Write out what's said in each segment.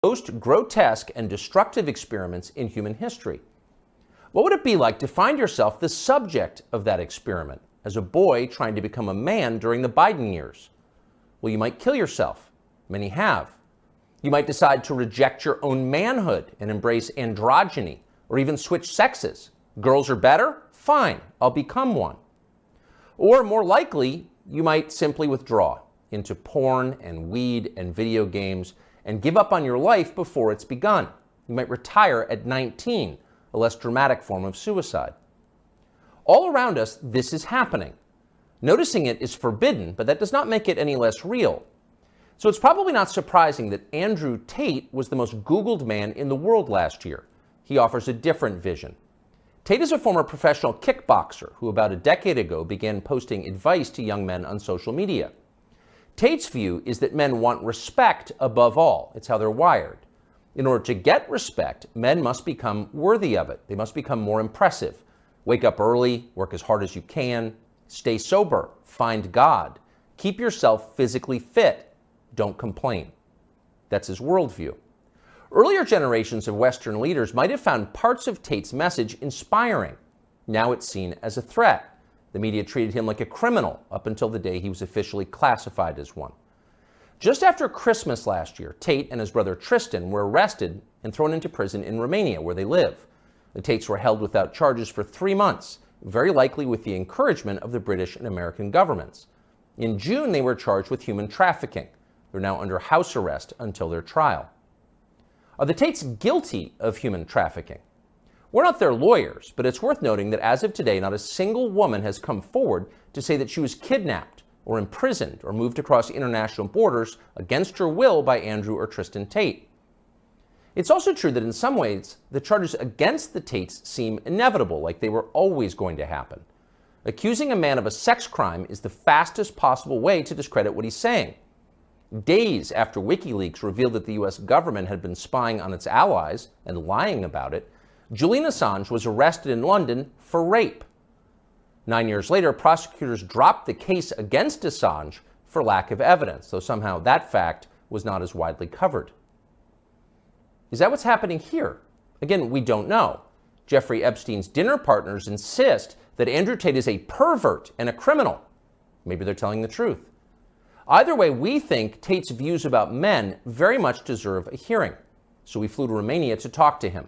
most grotesque and destructive experiments in human history. What would it be like to find yourself the subject of that experiment as a boy trying to become a man during the Biden years? Well, you might kill yourself. Many have. You might decide to reject your own manhood and embrace androgyny, or even switch sexes. Girls are better? Fine, I'll become one. Or more likely, you might simply withdraw into porn and weed and video games and give up on your life before it's begun. You might retire at 19, a less dramatic form of suicide. All around us, this is happening. Noticing it is forbidden, but that does not make it any less real. So it's probably not surprising that Andrew Tate was the most Googled man in the world last year. He offers a different vision. Tate is a former professional kickboxer who about a decade ago began posting advice to young men on social media. Tate's view is that men want respect above all. It's how they're wired. In order to get respect, men must become worthy of it. They must become more impressive. Wake up early, work as hard as you can, stay sober, find God, keep yourself physically fit, don't complain. That's his worldview. Earlier generations of Western leaders might have found parts of Tate's message inspiring. Now it's seen as a threat. The media treated him like a criminal up until the day he was officially classified as one. Just after Christmas last year, Tate and his brother Tristan were arrested and thrown into prison in Romania, where they live. The Tates were held without charges for 3 months, very likely with the encouragement of the British and American governments. In June, they were charged with human trafficking. They're now under house arrest until their trial. Are the Tates guilty of human trafficking? We're not their lawyers, but it's worth noting that as of today, not a single woman has come forward to say that she was kidnapped or imprisoned or moved across international borders against her will by Andrew or Tristan Tate. It's also true that in some ways, the charges against the Tates seem inevitable, like they were always going to happen. Accusing a man of a sex crime is the fastest possible way to discredit what he's saying. Days after WikiLeaks revealed that the US government had been spying on its allies and lying about it, Julian Assange was arrested in London for rape. 9 years later, prosecutors dropped the case against Assange for lack of evidence, though somehow that fact was not as widely covered. Is that what's happening here? Again, we don't know. Jeffrey Epstein's dinner partners insist that Andrew Tate is a pervert and a criminal. Maybe they're telling the truth. Either way, we think Tate's views about men very much deserve a hearing. So we flew to Romania to talk to him.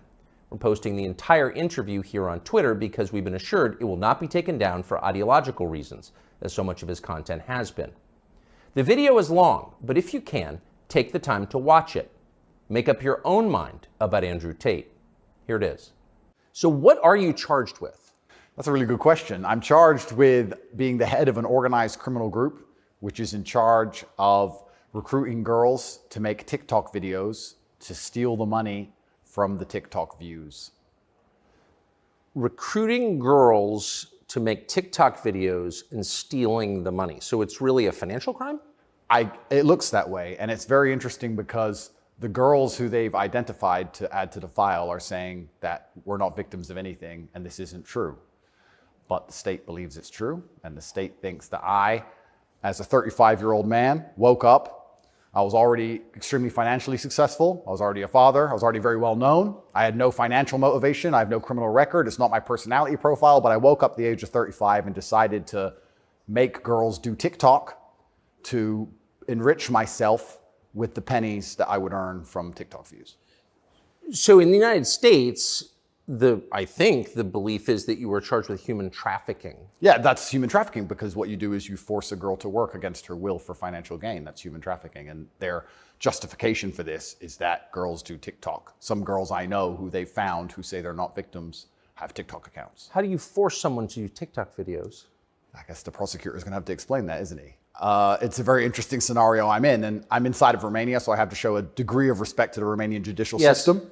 We're posting the entire interview here on Twitter because we've been assured it will not be taken down for ideological reasons, as so much of his content has been. The video is long, but if you can, take the time to watch it. Make up your own mind about Andrew Tate. Here it is. So what are you charged with? That's a really good question. I'm charged with being the head of an organized criminal group, which is in charge of recruiting girls to make TikTok videos to steal the money from the TikTok views. Recruiting girls to make TikTok videos and stealing the money. So it's really a financial crime? It looks that way. And it's very interesting because the girls who they've identified to add to the file are saying that we're not victims of anything and this isn't true. But the state believes it's true. And the state thinks that I, as a 35-year-old man, woke up. I was already extremely financially successful. I was already a father. I was already very well known. I had no financial motivation. I have no criminal record. It's not my personality profile, but I woke up at the age of 35 and decided to make girls do TikTok to enrich myself with the pennies that I would earn from TikTok views. So in the United States, I think the belief is that you were charged with human trafficking. Yeah, that's human trafficking because what you do is you force a girl to work against her will for financial gain. That's human trafficking. And their justification for this is that girls do TikTok. Some girls I know who they found who say they're not victims have TikTok accounts. How do you force someone to do TikTok videos? I guess the prosecutor is going to have to explain that, isn't he? It's a very interesting scenario I'm in, and I'm inside of Romania, so I have to show a degree of respect to the Romanian judicial system.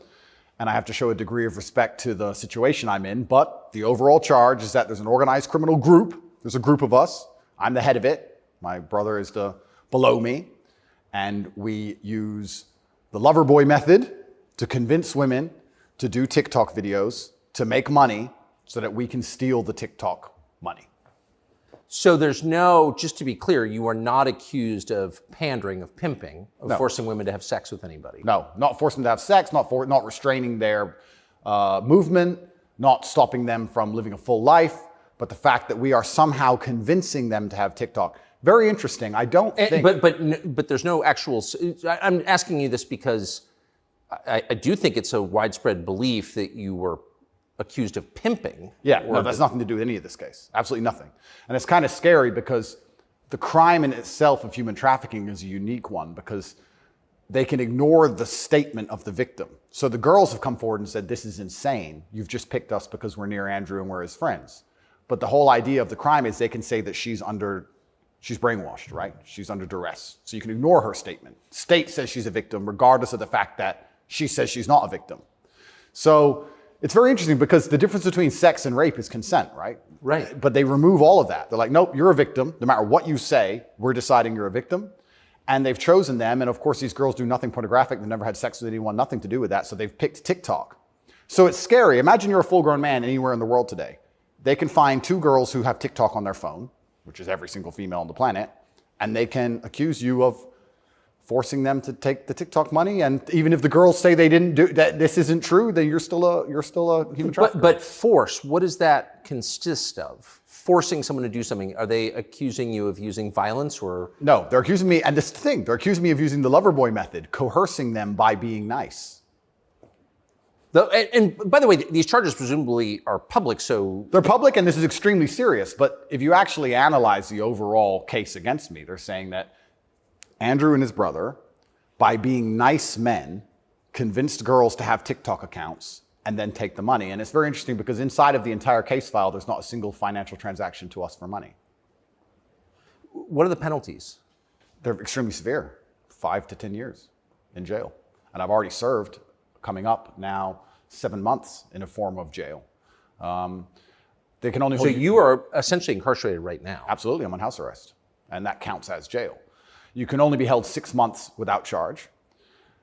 And I have to show a degree of respect to the situation I'm in. But the overall charge is that there's an organized criminal group. There's a group of us. I'm the head of it. My brother is below me. And we use the lover boy method to convince women to do TikTok videos to make money so that we can steal the TikTok money. So there's no, just to be clear, you are not accused of pandering, of pimping, of forcing women to have sex with anybody. No, not forcing them to have sex, not restraining their movement, not stopping them from living a full life, but the fact that we are somehow convincing them to have TikTok. Very interesting. I don't think... But there's no actual... I'm asking you this because I do think it's a widespread belief that you were accused of pimping. Yeah, no, that's nothing to do with any of this case. Absolutely nothing. And it's kind of scary because the crime in itself of human trafficking is a unique one because they can ignore the statement of the victim. So the girls have come forward and said, this is insane. You've just picked us because we're near Andrew and we're his friends. But the whole idea of the crime is they can say that she's brainwashed, right? She's under duress. So you can ignore her statement. State says she's a victim regardless of the fact that she says she's not a victim. So it's very interesting because the difference between sex and rape is consent, right? Right. But they remove all of that. They're like, nope, you're a victim. No matter what you say, we're deciding you're a victim. And they've chosen them. And of course, these girls do nothing pornographic. They've never had sex with anyone, nothing to do with that. So they've picked TikTok. So it's scary. Imagine you're a full-grown man anywhere in the world today. They can find two girls who have TikTok on their phone, which is every single female on the planet, and they can accuse you of forcing them to take the TikTok money. And even if the girls say they didn't do that, this isn't true, then you're still a human trafficker. But force, what does that consist of? Forcing someone to do something? Are they accusing you of using violence or? No, they're accusing me, and this is the thing, they're accusing me of using the lover boy method, coercing them by being nice. And by the way, these charges presumably are public, so... They're public, and this is extremely serious, but if you actually analyze the overall case against me, they're saying that Andrew and his brother, by being nice men, convinced girls to have TikTok accounts and then take the money. And it's very interesting because inside of the entire case file, there's not a single financial transaction to us for money. What are the penalties? They're extremely severe, 5 to 10 years in jail. And I've already served, coming up now, 7 months in a form of jail. They can only hold So you are essentially incarcerated right now. Absolutely, I'm on house arrest, and that counts as jail. You can only be held 6 months without charge.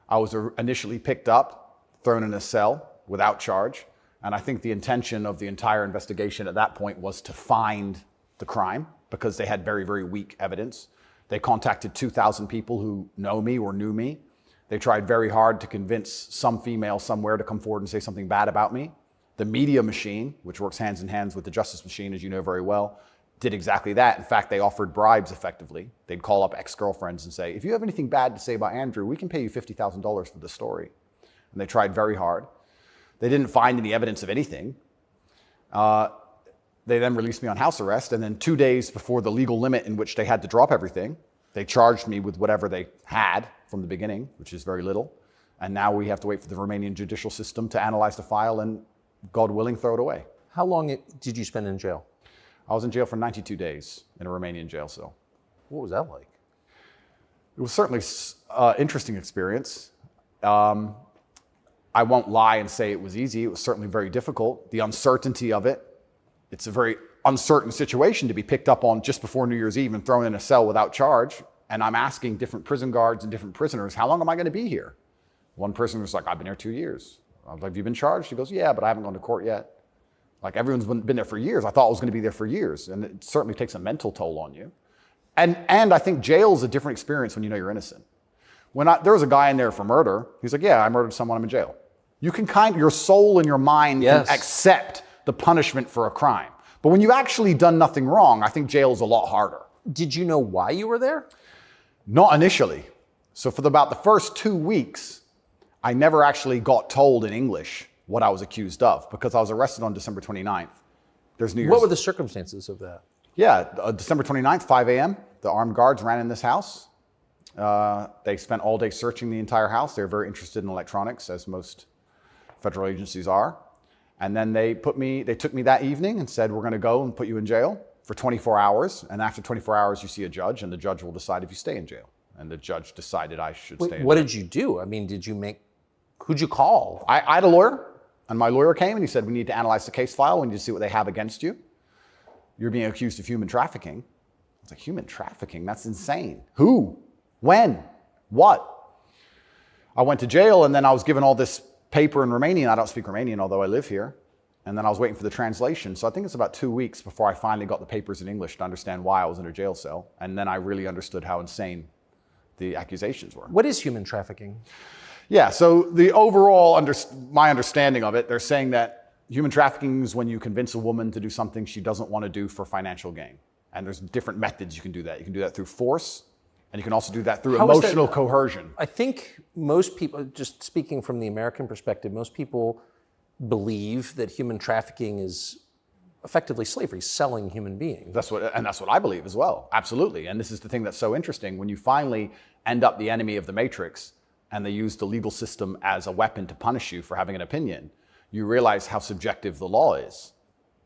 I was initially picked up, thrown in a cell without charge, and I think the intention of the entire investigation at that point was to find the crime because they had very, very weak evidence. They contacted 2,000 people who know me or knew me. They tried very hard to convince some female somewhere to come forward and say something bad about me. The media machine, which works hands in hands with the justice machine, as you know very well, did exactly that. In fact, they offered bribes effectively. They'd call up ex-girlfriends and say, if you have anything bad to say about Andrew, we can pay you $50,000 for the story. And they tried very hard. They didn't find any evidence of anything. They then released me on house arrest, and then 2 days before the legal limit in which they had to drop everything, they charged me with whatever they had from the beginning, which is very little. And now we have to wait for the Romanian judicial system to analyze the file and, God willing, throw it away. How long did you spend in jail? I was in jail for 92 days in a Romanian jail cell. What was that like? It was certainly an interesting experience. I won't lie and say it was easy. It was certainly very difficult. The uncertainty of it. It's a very uncertain situation to be picked up on just before New Year's Eve and thrown in a cell without charge. And I'm asking different prison guards and different prisoners, how long am I going to be here? One person was like, I've been here 2 years. I was like, have you been charged? He goes, yeah, but I haven't gone to court yet. Like, everyone's been there for years. I thought I was going to be there for years. And it certainly takes a mental toll on you. And I think jail is a different experience when you know you're innocent. There was a guy in there for murder. He's like, yeah, I murdered someone, I'm in jail. You can your soul and your mind can accept the punishment for a crime. But when you've actually done nothing wrong, I think jail is a lot harder. Did you know why you were there? Not initially. So for about the first 2 weeks, I never actually got told in English what I was accused of because I was arrested on December 29th. There's New Year's. What were the circumstances of that? Yeah, December 29th, 5 a.m., the armed guards ran in this house. They spent all day searching the entire house. They were very interested in electronics, as most federal agencies are. And then they took me that evening and said, we're going to go and put you in jail for 24 hours. And after 24 hours, you see a judge, and the judge will decide if you stay in jail. And the judge decided I should stay in jail. What did you do? I mean, who'd you call? I had a lawyer, and my lawyer came and he said, we need to analyze the case file. We need to see what they have against you. You're being accused of human trafficking. I was like, human trafficking? That's insane. Who? When? What? I went to jail, and then I was given all this paper in Romanian. I don't speak Romanian, although I live here. and then I was waiting for the translation. So I think it's about 2 weeks before I finally got the papers in English to understand why I was in a jail cell. And then I really understood how insane the accusations were. What is human trafficking? Yeah, so the overall, my understanding of it, they're saying that human trafficking is when you convince a woman to do something she doesn't want to do for financial gain. And there's different methods you can do that. You can do that through force, and you can also do that through emotional coercion. I think most people, just speaking from the American perspective, most people believe that human trafficking is effectively slavery, selling human beings. That's what I believe as well. Absolutely. And this is the thing that's so interesting. When you finally end up the enemy of the matrix and they use the legal system as a weapon to punish you for having an opinion, you realize how subjective the law is,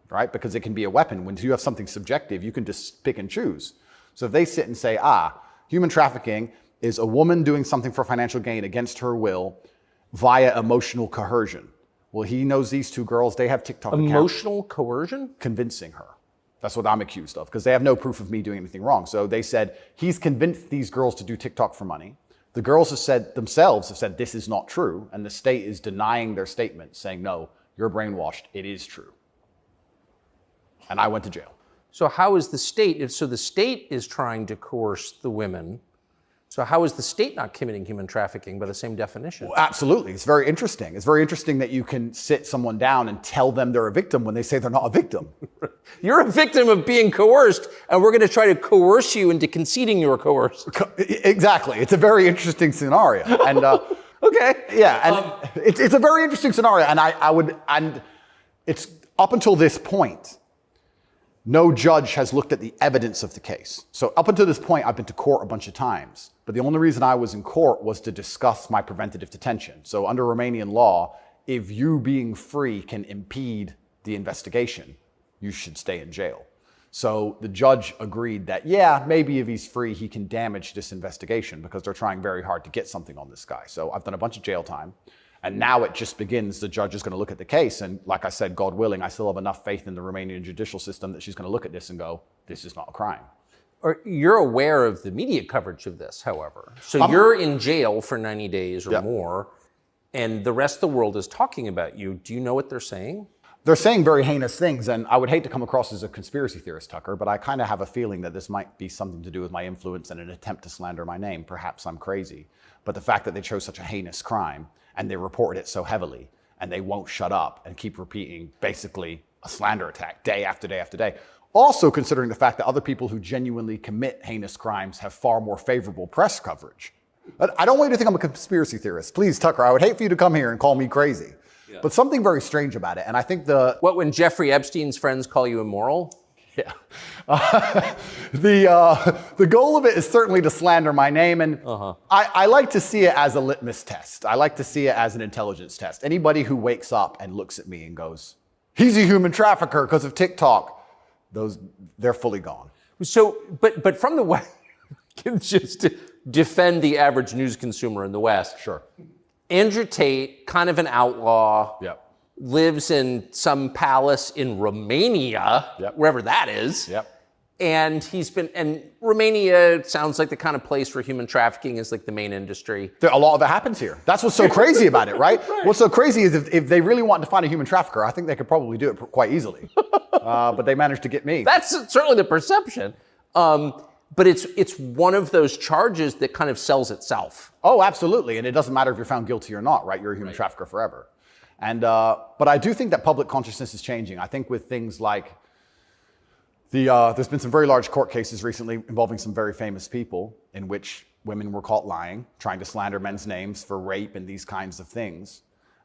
right? Because it can be a weapon. When you have something subjective, you can just pick and choose. So if they sit and say, human trafficking is a woman doing something for financial gain against her will via emotional coercion. Well, he knows these two girls, they have TikTok accounts. Emotional coercion? Convincing her. That's what I'm accused of, because they have no proof of me doing anything wrong. So they said, he's convinced these girls to do TikTok for money. The girls have said, this is not true. And the state is denying their statement, saying, no, you're brainwashed. It is true. And I went to jail. So how is the state, so the state is trying to coerce the women. So how is the state not committing human trafficking by the same definition? Well, absolutely. It's very interesting. It's very interesting that you can sit someone down and tell them they're a victim when they say they're not a victim. You're a victim of being coerced, and we're going to try to coerce you into conceding you were coerced. Exactly. It's a very interesting scenario. And okay. Yeah, and it's a very interesting scenario. And it's up until this point, no judge has looked at the evidence of the case. So up until this point, I've been to court a bunch of times. But the only reason I was in court was to discuss my preventative detention. So under Romanian law, if you being free can impede the investigation, you should stay in jail. So the judge agreed that, yeah, maybe if he's free, he can damage this investigation because they're trying very hard to get something on this guy. So I've done a bunch of jail time. And now it just begins. The judge is going to look at the case. And like I said, God willing, I still have enough faith in the Romanian judicial system that she's going to look at this and go, this is not a crime. Or you're aware of the media coverage of this, however. So you're in jail for 90 days or more, and the rest of the world is talking about you. Do you know what they're saying? They're saying very heinous things. And I would hate to come across as a conspiracy theorist, Tucker, but I kind of have a feeling that this might be something to do with my influence and an attempt to slander my name. Perhaps I'm crazy. But the fact that they chose such a heinous crime and they reported it so heavily, and they won't shut up and keep repeating basically a slander attack day after day after day. Also considering the fact that other people who genuinely commit heinous crimes have far more favorable press coverage. I don't want you to think I'm a conspiracy theorist. Please, Tucker, I would hate for you to come here and call me crazy. Yeah. But something very strange about it, and I think What, when Jeffrey Epstein's friends call you immoral? Yeah. The goal of it is certainly to slander my name, and I like to see it as a litmus test. I like to see it as an intelligence test. Anybody who wakes up and looks at me and goes, he's a human trafficker because of TikTok, they're fully gone. So, but from the West, just to defend the average news consumer in the West. Sure. Andrew Tate, kind of an outlaw. Yep. Lives in some palace in Romania, wherever that is. Yep. And Romania sounds like the kind of place where human trafficking is like the main industry. A lot of it happens here. That's what's so crazy about it, right? What's so crazy is if they really wanted to find a human trafficker, I think they could probably do it quite easily. But they managed to get me. That's certainly the perception. But it's one of those charges that kind of sells itself. Oh, absolutely. And it doesn't matter if you're found guilty or not, right? You're a human trafficker forever. And but I do think that public consciousness is changing. I think with things like there's been some very large court cases recently involving some very famous people in which women were caught lying, trying to slander men's names for rape and these kinds of things.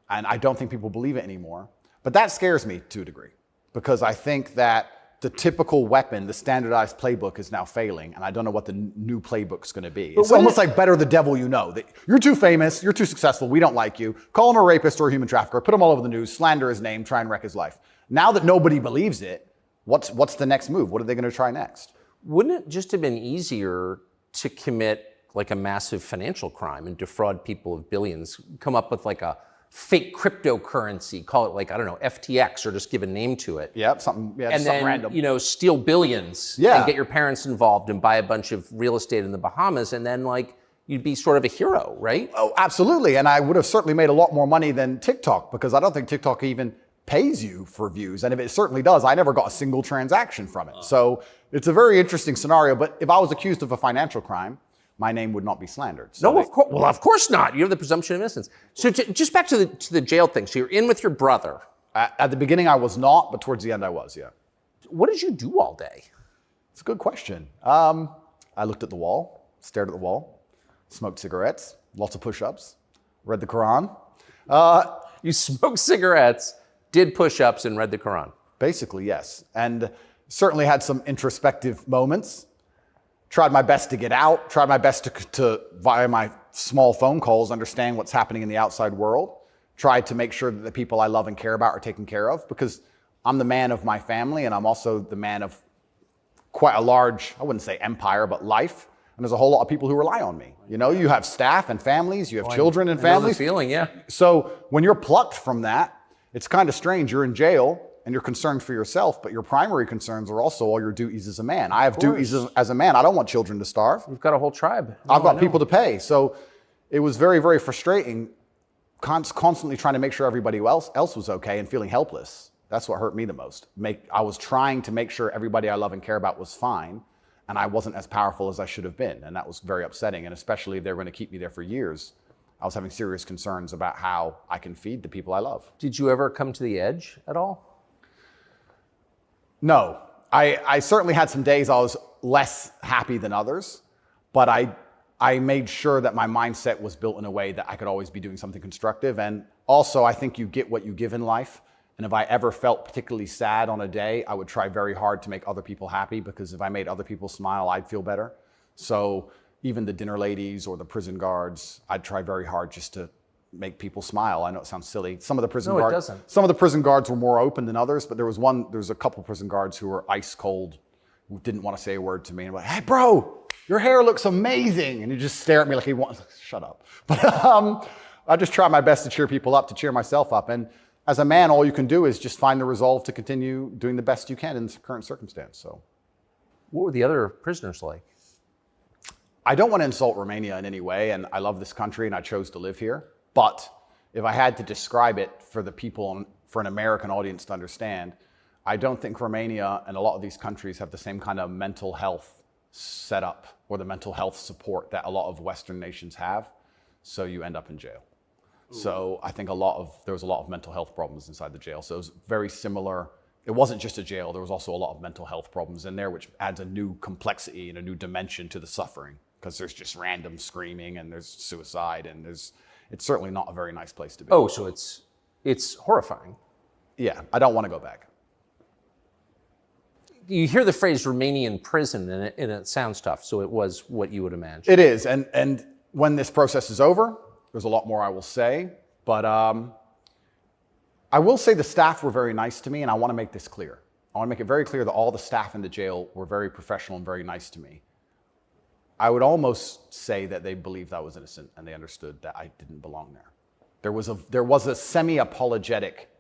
And I don't think people believe it anymore. But that scares me to a degree because I think that the typical weapon, the standardized playbook is now failing, and I don't know what the new playbook's going to be. It's almost like better the devil you know. That you're too famous, you're too successful, we don't like you. Call him a rapist or a human trafficker, put him all over the news, slander his name, try and wreck his life. Now that nobody believes it, what's the next move? What are they going to try next? Wouldn't it just have been easier to commit like a massive financial crime and defraud people of billions, come up with like a fake cryptocurrency, call it like, I don't know, FTX, or just give a name to it. Yep, something random. You know, steal billions and get your parents involved and buy a bunch of real estate in the Bahamas, and then like you'd be sort of a hero, right? Oh, absolutely. And I would have certainly made a lot more money than TikTok, because I don't think TikTok even pays you for views. And if it certainly does, I never got a single transaction from it. So it's a very interesting scenario. But if I was accused of a financial crime, my name would not be slandered. So No, of course. Well, of course not. You have the presumption of innocence. So just back to the jail thing. So you're in with your brother. At the beginning, I was not, but towards the end, I was, yeah. What did you do all day? It's a good question. I looked at the wall, stared at the wall, smoked cigarettes, lots of push-ups, read the Quran. You smoked cigarettes, did push-ups, and read the Quran. Basically, yes. And certainly had some introspective moments. Tried my best to get out, tried my best to via my small phone calls, understand what's happening in the outside world. Tried to make sure that the people I love and care about are taken care of, because I'm the man of my family and I'm also the man of quite a large, I wouldn't say empire, but life. And there's a whole lot of people who rely on me. You know, you have staff and families, you have children and families. I know the feeling, yeah. So when you're plucked from that, it's kind of strange. You're in jail and you're concerned for yourself, but your primary concerns are also all your duties as a man. I have duties as a man. I don't want children to starve. You've got a whole tribe. I've got people to pay. So it was very, very frustrating, constantly trying to make sure everybody else was okay and feeling helpless. That's what hurt me the most. I was trying to make sure everybody I love and care about was fine, and I wasn't as powerful as I should have been. And that was very upsetting. And especially if they were going to keep me there for years, I was having serious concerns about how I can feed the people I love. Did you ever come to the edge at all? No. I certainly had some days I was less happy than others, but I made sure that my mindset was built in a way that I could always be doing something constructive. And also, I think you get what you give in life. And if I ever felt particularly sad on a day, I would try very hard to make other people happy, because if I made other people smile, I'd feel better. So even the dinner ladies or the prison guards, I'd try very hard just to make people smile. I know it sounds silly. Some of the prison guards, it doesn't. Some of the prison guards were more open than others, but there was a couple prison guards who were ice cold, who didn't want to say a word to me. And I'm like, hey, bro, your hair looks amazing. And he just stare at me like he wants, shut up. But I just try my best to cheer people up, to cheer myself up. And as a man, all you can do is just find the resolve to continue doing the best you can in the current circumstance. So, what were the other prisoners like? I don't want to insult Romania in any way, and I love this country and I chose to live here. But if I had to describe it for the people, for an American audience to understand, I don't think Romania and a lot of these countries have the same kind of mental health setup or the mental health support that a lot of Western nations have. So you end up in jail. So I think there was a lot of mental health problems inside the jail. So it was very similar. It wasn't just a jail. There was also a lot of mental health problems in there, which adds a new complexity and a new dimension to the suffering, because there's just random screaming and there's suicide and it's certainly not a very nice place to be. Oh, so it's horrifying. Yeah, I don't want to go back. You hear the phrase Romanian prison and it sounds tough. So it was what you would imagine. It is. And when this process is over, there's a lot more I will say, but I will say the staff were very nice to me, and I want to make this clear. I want to make it very clear that all the staff in the jail were very professional and very nice to me. I would almost say that they believed I was innocent and they understood that I didn't belong there. There was a semi-apologetic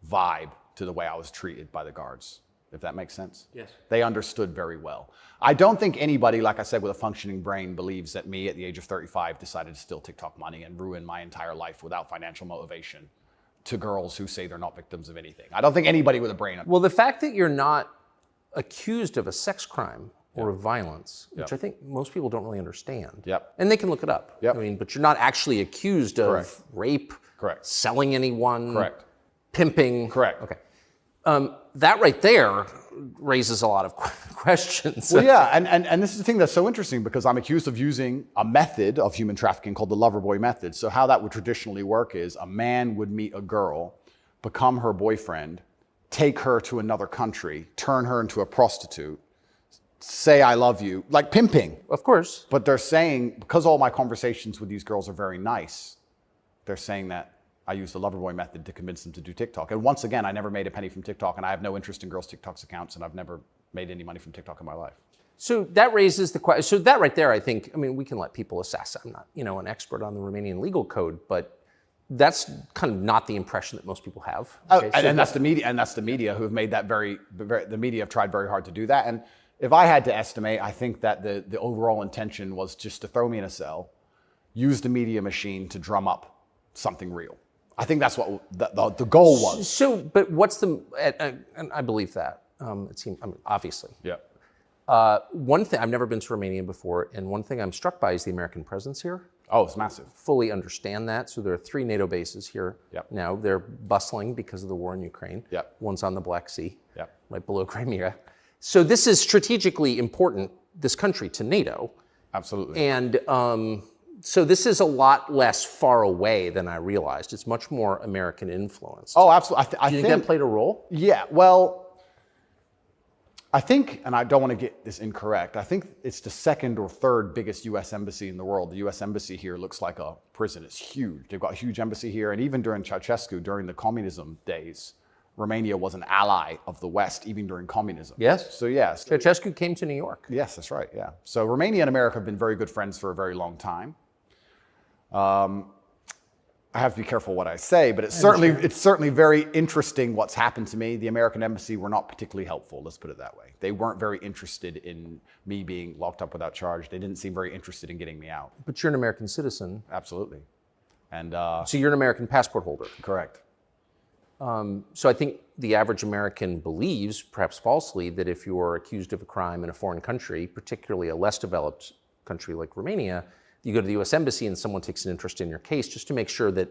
vibe to the way I was treated by the guards, if that makes sense. Yes. They understood very well. I don't think anybody, like I said, with a functioning brain believes that me at the age of 35 decided to steal TikTok money and ruin my entire life without financial motivation to girls who say they're not victims of anything. I don't think anybody with a brain. Well, the fact that you're not accused of a sex crime or of violence, which I think most people don't really understand. Yep. And they can look it up. Yep. I mean, but you're not actually accused of rape, Correct. Selling anyone, Correct. Pimping. Correct. Okay. That right there raises a lot of questions. Well, yeah, and this is the thing that's so interesting, because I'm accused of using a method of human trafficking called the lover boy method. So how that would traditionally work is a man would meet a girl, become her boyfriend, take her to another country, turn her into a prostitute, say I love you, like pimping. Of course. But they're saying, because all my conversations with these girls are very nice, they're saying that I used the lover boy method to convince them to do TikTok. And once again, I never made a penny from TikTok, and I have no interest in girls' TikTok's accounts, and I've never made any money from TikTok in my life. So that raises the question. So that right there, I think, I mean, we can let people assess. I'm not, an expert on the Romanian legal code, but that's kind of not the impression that most people have. Okay? And that's the media who have made that the media have tried very hard to do that. And if I had to estimate, I think that the overall intention was just to throw me in a cell, use the media machine to drum up something real. I think that's what the goal was. So, but what's the, and I believe that, it seems, I mean, obviously. Yeah. One thing, I've never been to Romania before, and one thing I'm struck by is the American presence here. Oh, it's massive. Fully understand that. So there are 3 NATO bases here. Yep. Now. They're bustling because of the war in Ukraine. Yep. One's on the Black Sea, Yep. right below Crimea. So this is strategically important, this country, to NATO. Absolutely. And so this is a lot less far away than I realized. It's much more American influenced. Oh, absolutely. Do you think that played a role? Yeah, well, I think, and I don't want to get this incorrect, I think it's the 2nd or 3rd biggest U.S. embassy in the world. The U.S. embassy here looks like a prison. It's huge. They've got a huge embassy here. And even during Ceausescu, during the communism days, Romania was an ally of the West, even during communism. Yes. So, yes. Ceausescu came to New York. Yes, that's right, yeah. So Romania and America have been very good friends for a very long time. I have to be careful what I say, but it's certainly very interesting what's happened to me. The American embassy were not particularly helpful, let's put it that way. They weren't very interested in me being locked up without charge. They didn't seem very interested in getting me out. But you're an American citizen. Absolutely. And so you're an American passport holder. correct. So I think the average American believes, perhaps falsely, that if you're accused of a crime in a foreign country, particularly a less developed country like Romania, you go to the U.S. Embassy and someone takes an interest in your case just to make sure that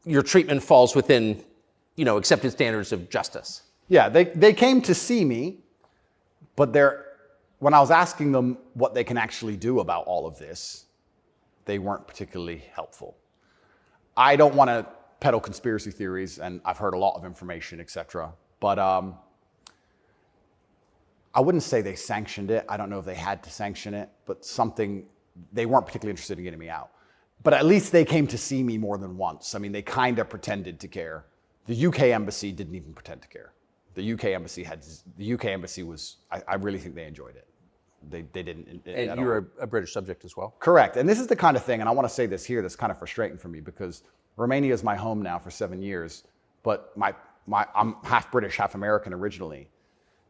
your treatment falls within, accepted standards of justice. Yeah, they came to see me, but when I was asking them what they can actually do about all of this, they weren't particularly helpful. I don't want to peddle conspiracy theories, and I've heard a lot of information, etc. But I wouldn't say they sanctioned it. I don't know if they had to sanction it, but they weren't particularly interested in getting me out. But at least they came to see me more than once. I mean, they kind of pretended to care. The UK embassy didn't even pretend to care. The UK embassy was, I really think they enjoyed it. They didn't. And you're a British subject as well? Correct. And this is the kind of thing, and I want to say this here, that's kind of frustrating for me, because Romania is my home now for 7 years, but I'm half British, half American originally.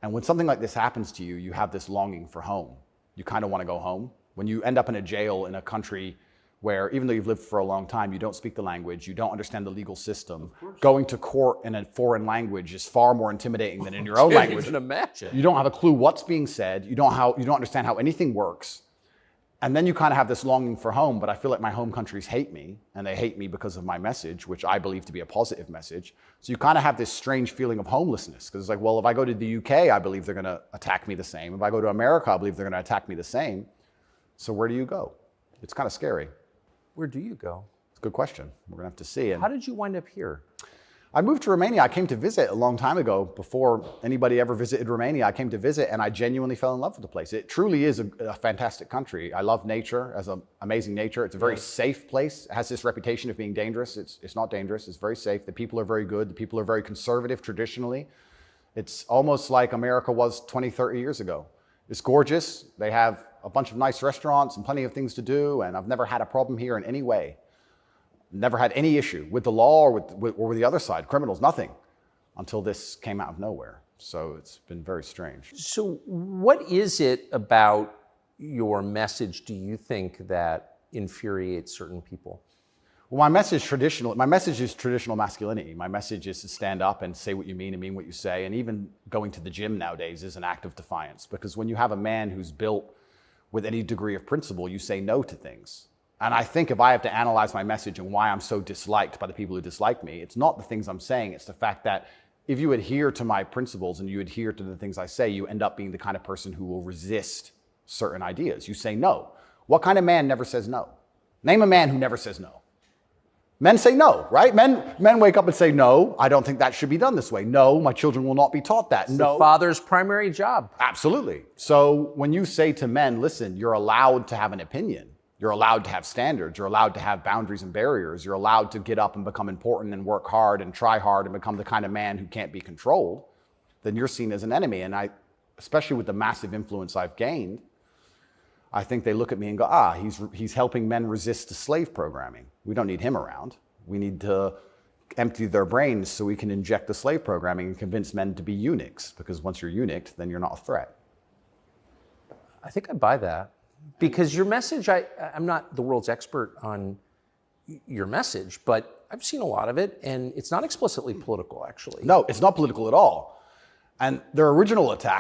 And when something like this happens to you, you have this longing for home. You kind of want to go home. When you end up in a jail in a country where, even though you've lived for a long time, you don't speak the language, you don't understand the legal system, going to court in a foreign language is far more intimidating than in your own language. I can imagine. You don't have a clue what's being said. You don't understand how anything works. And then you kind of have this longing for home, but I feel like my home countries hate me, and they hate me because of my message, which I believe to be a positive message. So you kind of have this strange feeling of homelessness, because it's like, well, if I go to the UK, I believe they're going to attack me the same. If I go to America, I believe they're going to attack me the same. So where do you go? It's kind of scary. Where do you go? It's a good question. We're going to have to see. How did you wind up here? I moved to Romania. I came to visit a long time ago. Before anybody ever visited Romania, I came to visit, and I genuinely fell in love with the place. It truly is a fantastic country. I love nature, as an amazing nature. It's a very safe place. It has this reputation of being dangerous. It's not dangerous. It's very safe. The people are very good. The people are very conservative traditionally. It's almost like America was 20, 30 years ago. It's gorgeous. They have a bunch of nice restaurants and plenty of things to do, and I've never had a problem here in any way. Never had any issue with the law or with the other side, criminals, nothing, until this came out of nowhere. So it's been very strange. So what is it about your message, do you think, that infuriates certain people? Well, my message is traditional masculinity. My message is to stand up and say what you mean and mean what you say. And even going to the gym nowadays is an act of defiance, because when you have a man who's built with any degree of principle, you say no to things. And I think if I have to analyze my message and why I'm so disliked by the people who dislike me, it's not the things I'm saying, it's the fact that if you adhere to my principles and you adhere to the things I say, you end up being the kind of person who will resist certain ideas. You say no. What kind of man never says no? Name a man who never says no. Men say no, right? Men wake up and say, no, I don't think that should be done this way. No, my children will not be taught that. It's no. the father's primary job. Absolutely. So when you say to men, listen, you're allowed to have an opinion. You're allowed to have standards. You're allowed to have boundaries and barriers. You're allowed to get up and become important and work hard and try hard and become the kind of man who can't be controlled. Then you're seen as an enemy. And especially with the massive influence I've gained, I think they look at me and go, he's helping men resist the slave programming. We don't need him around. We need to empty their brains so we can inject the slave programming and convince men to be eunuchs. Because once you're eunuched, then you're not a threat. I think I buy that. Because your message, I'm not the world's expert on your message, but I've seen a lot of it, and it's not explicitly political, actually. No, it's not political at all. And their original attack